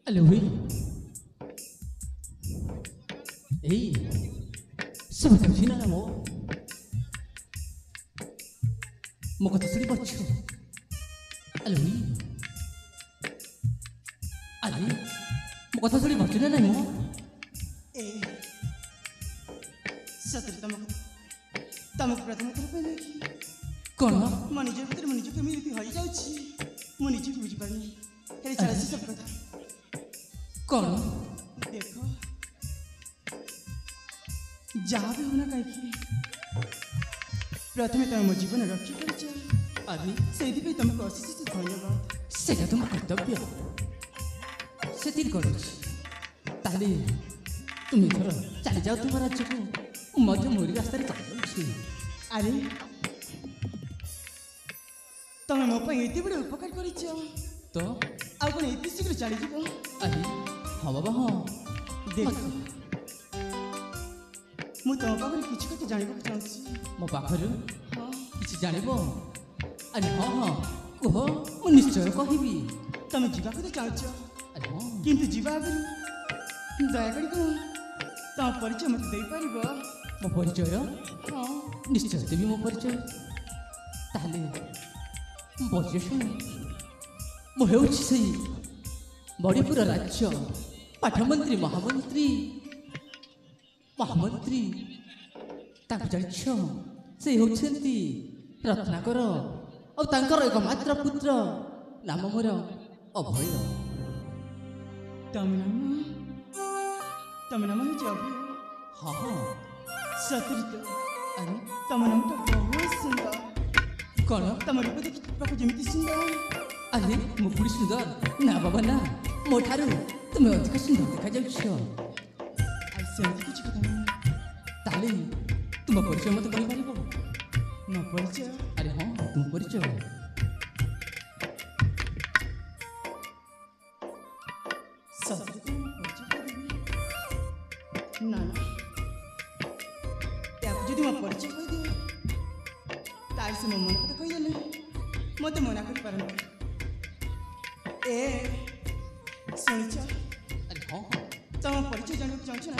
Alo oui. Ehi, sono vicino alla mo. Mo kata suri bacchu. Alo oui. Ali, mo kata suri bacchu na mo. Eh, सत्र तमक प्रथम थर पे देखी कौन मो निज भीतर मो निज केमिति होई जाउछि मो निज बुझि पारनी हेले चला से सब कथा कौन देखो जहाँ भी होना कहीं प्रथम तुम मो जीवन रक्षा कर अरे से तुमको अशेष धन्यवाद सेटा तुम कर्तव्य से तीन करो ताली तुम थोड़ा चली जाओ तुम राज्य को मध्य मोरी रास्ता रे चल अरे तुम मो पे एते बड़े उपकार करिछ तो आ कोन एते शीघ्र चली जीवो अरे हां बाबा हां देख मु तुम पाखर किछ कते जानिबो चाहछि मो पाखर हां किछ जानिबो अरे हां हां कह मु निश्चय कहबी तुम जीवा कते चाहछ अरे हां किंतु जीवा आगे दया करी को तुम परिचय मत दे पारिबो मो परिचय हां निश्चय देवी मो परिचय ताले परिचय शुण मो हेउछि सेई मणिपुर राज्य पाठमंत्री महामंत्री महामंत्री ताक जानिछ से होछंती रत्नाकर और तांकर एकमात्र पुत्र नाम मोर अभय तम नाम है अभय हाँ हाँ सत्य अरे तम नाम तो बहुत सुंदर कौन तम रूप देखि जेमिति सुंदर अरे मु पुरी सुंदर ना बाबा ना मो ठारू तुम अधिक सुंदर देखा जाउछ ऐसे कुछ कथा नहीं ताले तुम परिचय मत कहि पारिबो न परिचय अरे हाँ तुम परिचय सत्य को परिचय करिबी ना ना या जदि म परिचय कहि दे तार से मन कथा कहि देले मते मना कर परन ए सुनिछ अरे हाँ हाँ तम परिचय जानिब चाहछ ना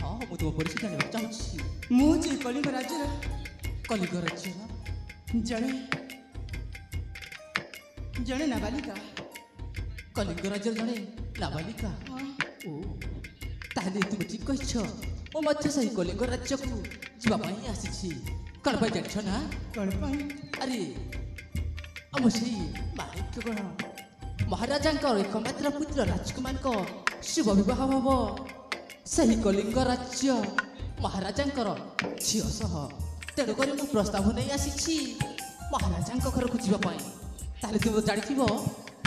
हाँ मु तुम परिचय जानिबा चाहछि मु जे कलिंग राज्य कलिंग राज्य जड़े जड़े नाबालिका कलिंग राज्य जने नाबालिका हाँ ओ ताले तुम ठीक कहिछ ओ मध्य सही कलिंग राज्य को जीवा पई आसीछि कण पई जानिछ ना कण पाई अरे हम सेई माणिक्य गण महाराजांकर एकमात्र पुत्र राजकुमार को शुभ विवाह हब सही कलिंग राज्य महाराजांकर झील सह तेणुक मु प्रस्ताव नहीं आसी महाराजा घर को जावाई ताले तुम जानी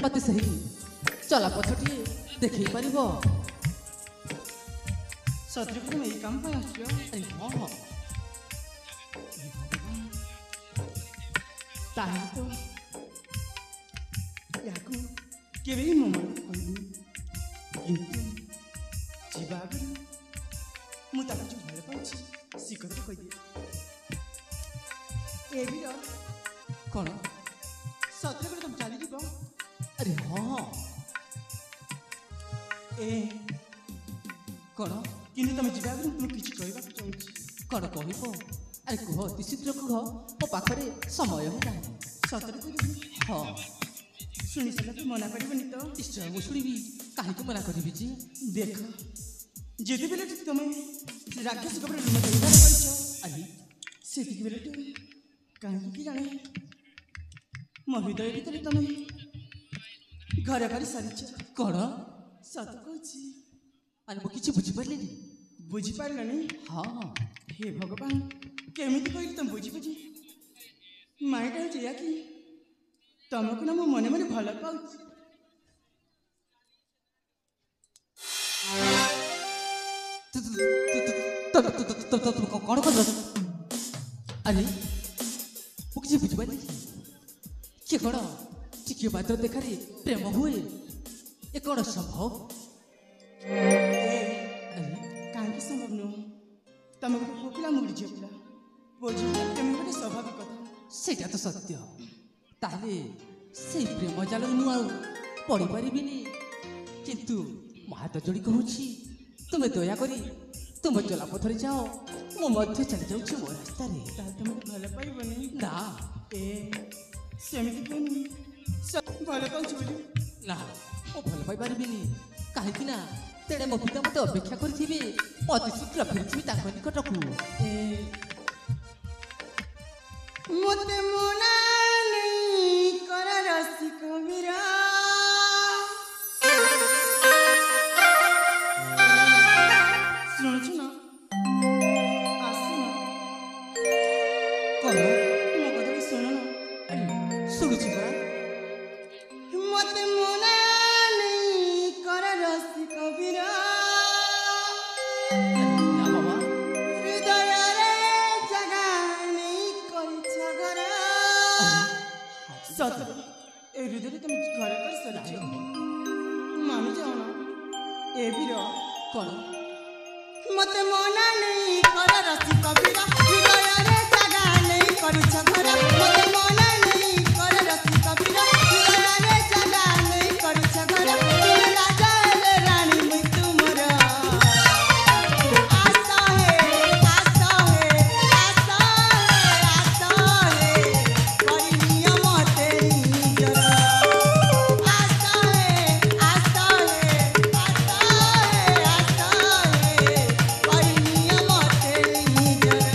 मत सही चलापथटी देखी पार सत्य को यही काम पर अरे हाँ हाँ ताहे तो याको केबे ही मो मन कहबी किंतु जीवा आगे मु ताको जो भल पाउछि सी कथा कहि दे ए भी कौन सत्य को तुम चली जीव अरे हाँ ए कौन किंतु तुम जीवा आगे तुम किछि कहबा चाहछि कौन कह अरे कह अति शीघ्र कह मो पाखे समय हो ना सत्य को हाँ सुनी सारा तो मना करबनी तो निश्चय मु शुणी कहीं मना करी जी देख जेते बेले तुम राक्षस कपड़े रूम व्यवहार करछ अरे सेति बेले कहीं कि जाने मो हृदय भीतर तुम घर कर सारी कौन सत कहछि अरे मु किछि बुझी पारलेनी बुझी पारलनी हाँ हाँ हे भगवान केमिति कहली तुम बुझी बुझी माइटा हो या कि तुमको ना मो मने मने भल पाउछि कौन कर अरे मु किछि बुझी पारली के कौन टिके मात्र देखारे प्रेम हुए ए कौन संभव कहीं संभव नुह तुमको पुओ पिला मुझे झील पिला बोझ तुम गोटे स्वाभाविक कथा सेटा तो सत्य ताले से प्रेम जाल मु पढ़ी पारिबिनी କିନ୍ତୁ ମୋ ହାତ ଯୋଡ଼ି କହୁଛି ତୁମେ ଦୟାକରି ତୁମ ଜଲାପଥରେ ଯାଅ ମୁଁ ମଧ୍ୟ ଚାଲି ଯାଉଛି ମୋ ରାସ୍ତାରେ। ତାହେଲେ ତ ମୋତେ ଭଲ ପାଇବନି। ନା ଏ ସେମିତି କୁହନି, ଭଲ ପାଉଛି ବୋଲି। ନା ମୁଁ ଭଲ ପାଇପାରିବିନି, କାହିଁକି ନା ତେଣେ ମୋ ପିତା ମୋତେ ଅପେକ୍ଷା କରିଥିବେ, ମୁଁ ଅତି ଶୀଘ୍ର ଫେରିଥିବି ତାଙ୍କ ନିକଟକୁ। ମୋତେ ମନା ନେଇ କର ରସିକ ବୀରା, ଶୁଣୁଛୁ ନା? ଆସୁନ କ'ଣ? ମୋ କଥାଟା ଶୁଣ ନା। ଶୁଣୁଛି ପରା। ମୋତେ ମନା ନେଇ କର ରସିକ ବୀରା, ନା ବାବା, ହୃଦୟରେ ଜାଗା ନେଇ କରିଛ ଘର। ସତରେ ଏ ହୃଦୟରେ ତମେ ଘର କରି ସାରିଛ। ମାନି ଯାଅ ନା ଏ ବୀର। କ'ଣ? ମୋତେ ମନା ନେଇ କର ରସିକ ବୀର, ହୃଦୟରେ ଜାଗା ନେଇ କରିଛ ଘର। ମୋତେ ମନା ନେଇ କର ରସିକ ବୀର, ହୃଦୟରେ ଜାଗା ନେଇ କରିଛ ଘର। ତୁମେ ରାଜା ହେଲେ ରାଣୀ ମୁଇଁ ତୁମର। ଆସ ହେ ଆସ ହେ ଆସ ହେ ଆସ ହେ କରିନିଅ ମୋତେ ନିଜର। ଆସ ହେ ଆସ ହେ ଆସ ହେ ଆସ ହେ କରିନିଅ ମୋତେ ନିଜର।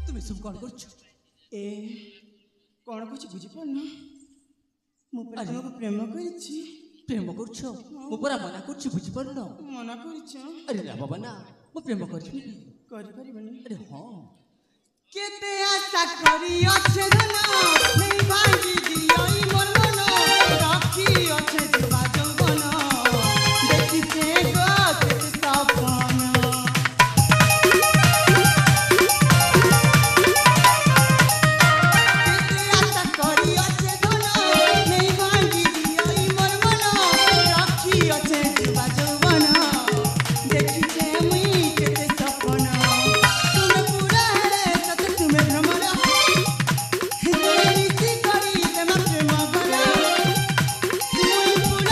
ତୁମେ ସବୁ କ'ଣ କରୁଛ? ଏ କ'ଣ କହୁଛି ବୁଝିପାରୁନ? ମୁଁ ପରା ତୁମକୁ ପ୍ରେମ କରିଛି। ପ୍ରେମ କରୁଛ? ମୁଁ ପରା ମନା କରୁଛି, ବୁଝିପାରୁନ? ମନା କରିଛ? ଆରେ ନା ବାବା ନା, ମୁଁ ପ୍ରେମ କରିବି। କରିପାରିବନି। ଆରେ ହଁ, କେତେ ଆଶା କରି ଅଛେ ଧନ, ନେଇ ଭାଙ୍ଗି ଦିଅ ଇ ମୋର ମନ। ରଖି ଅଛେ ଯିବା ଯୌବନ, ଦେଖିଛେ ଗୋ କେତେ ସପନ। କେତେ ଆଶା କରି ଅଛେ ଧନ, ନେଇ ଭାଙ୍ଗି ଦିଅ ଇ ମୋର ମନ। ରଖି ଅଛେ ଯିବା ଯୌବନ, ଦେଖିଛେ ମୁଇଁ କେତେ ସପନ। ତୁମେ ପୁରା ହେଲେ ସତେ ତୁମେ ଭ୍ରମର, ତୁମେ ମିଶି କରି ଦେମ ପ୍ରେମ ଭରା। ମୁଇଁ ପୁରା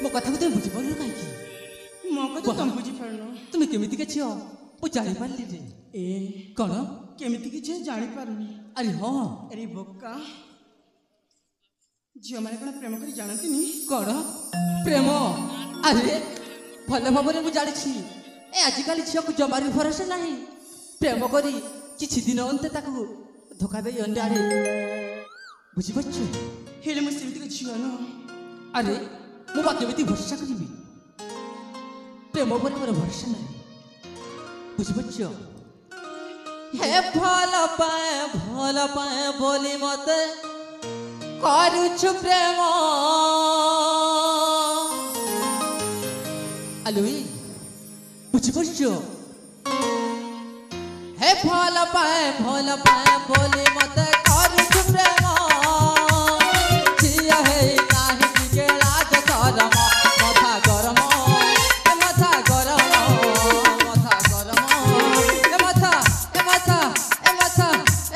ମୋ କଥାକୁ ତୁମେ ବୁଝିପାରିଲୁ କାହିଁକି? ମୋ କଥା ତମେ ବୁଝିପାରୁନ। ତୁମେ କେମିତିକା ଝିଅ ମୁଁ ଜାଣିପାରିଲି ରେ। ଏ କ'ଣ? କେମିତି କିଛି ଜାଣିପାରୁନି। ଆରେ ହଁ। ଆରେ ବୋକା, ଝିଅମାନେ କ'ଣ ପ୍ରେମ କରି ଜାଣନ୍ତିନି? କ'ଣ ପ୍ରେମ? ଆରେ ଭଲ ଭାବରେ ମୁଁ ଜାଣିଛି ଏ ଆଜିକାଲି ଝିଅକୁ ଜମାରୁ ଭରସା ନାହିଁ। ପ୍ରେମ କରି କିଛି ଦିନ ଅନ୍ତେ ତାକୁ ଧୋକା ଦେଇ ଅନ୍ୟ ଆଡ଼େ, ବୁଝିପାରୁଛୁ? ହେଲେ ମୁଁ ସେମିତିକା ଝିଅ ନୁହଁ। ଆରେ ମୁଁ ବା କେମିତି ଭରସା କରିବି? ପ୍ରେମ ଉପରେ ମୋର ଭରସା ନାହିଁ, ବୁଝିପାରୁଛ? ହେ ଭଲ ପାଏ ବୋଲି ମତେ କରୁଛୁ ପ୍ରେମ। ଆଲୁଇ ବୁଝିପାରୁଛ? ହେ ଭଲ ପାଏ ବୋଲି ମତେ କରୁଛୁ ପ୍ରେମ। ଝିଅ ହେଇ ନାହିଁ ଟିକେ ଲାଜ ସରମ, ମଥା ଗରମ ମଥା ଗରମ ମଥା ଗରମ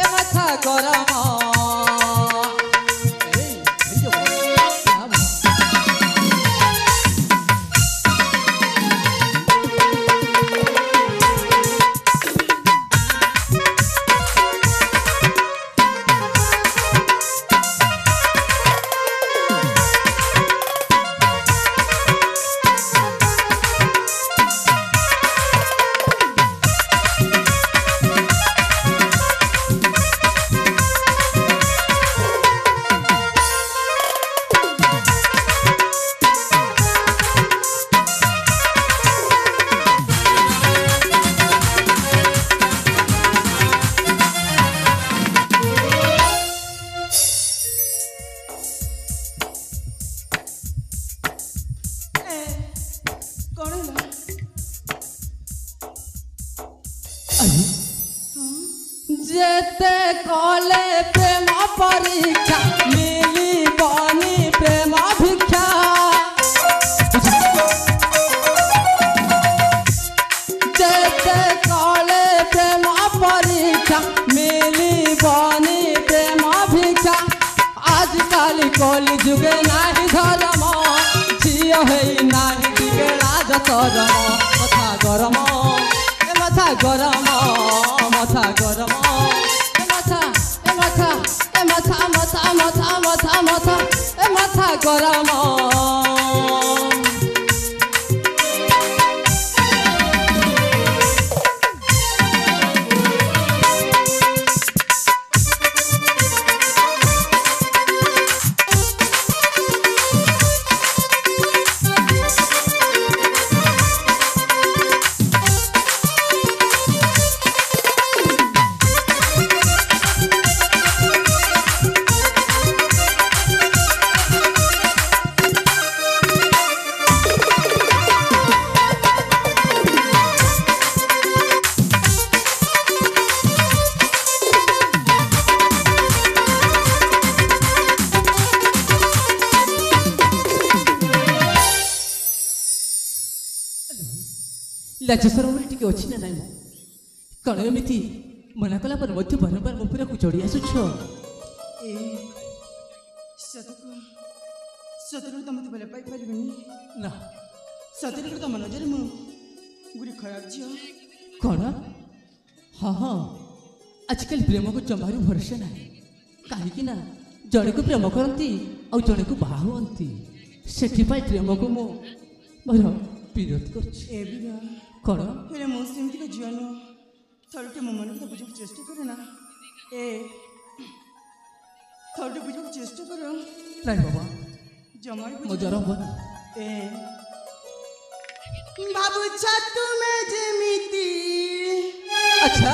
ମଥା ଗରମ। जेते कले प्रेम परीक्षा मिली बनी प्रेम भिक्षा। जेते कले प्रेम परीक्षा मिली बनी प्रेम भिक्षा। आजकल कली जुगे नाही धर्म, झियो है नाही दिगे लाज सरम। मथा गरम मथा गरम मथा गरम मथा गरम। लाजसर टिके अच्छी ना नाई कण एमती मना कला पर मध्य बारंबार मो पूरा चढ़ी आसुछ। सतरे तो मत भले पाई पारिबनी ना। सतरे तो मन नजर मु गुरी खराब झियो। कण? हाँ हाँ आजकल प्रेम को जमारू भरोसा ना कहीं ना जड़े को प्रेम करती आ जड़े को बाहा हुअंती से प्रेम को मो मोर विरोध कर। कण हेले मो सेमती का झियो नु थोड़े मो मन को बुझे चेष्टा करे ना। थोड़े बुझे चेष्टा करो। नहीं बाबा जमाई मो जरा बना बाबू छतु में जेमिति। अच्छा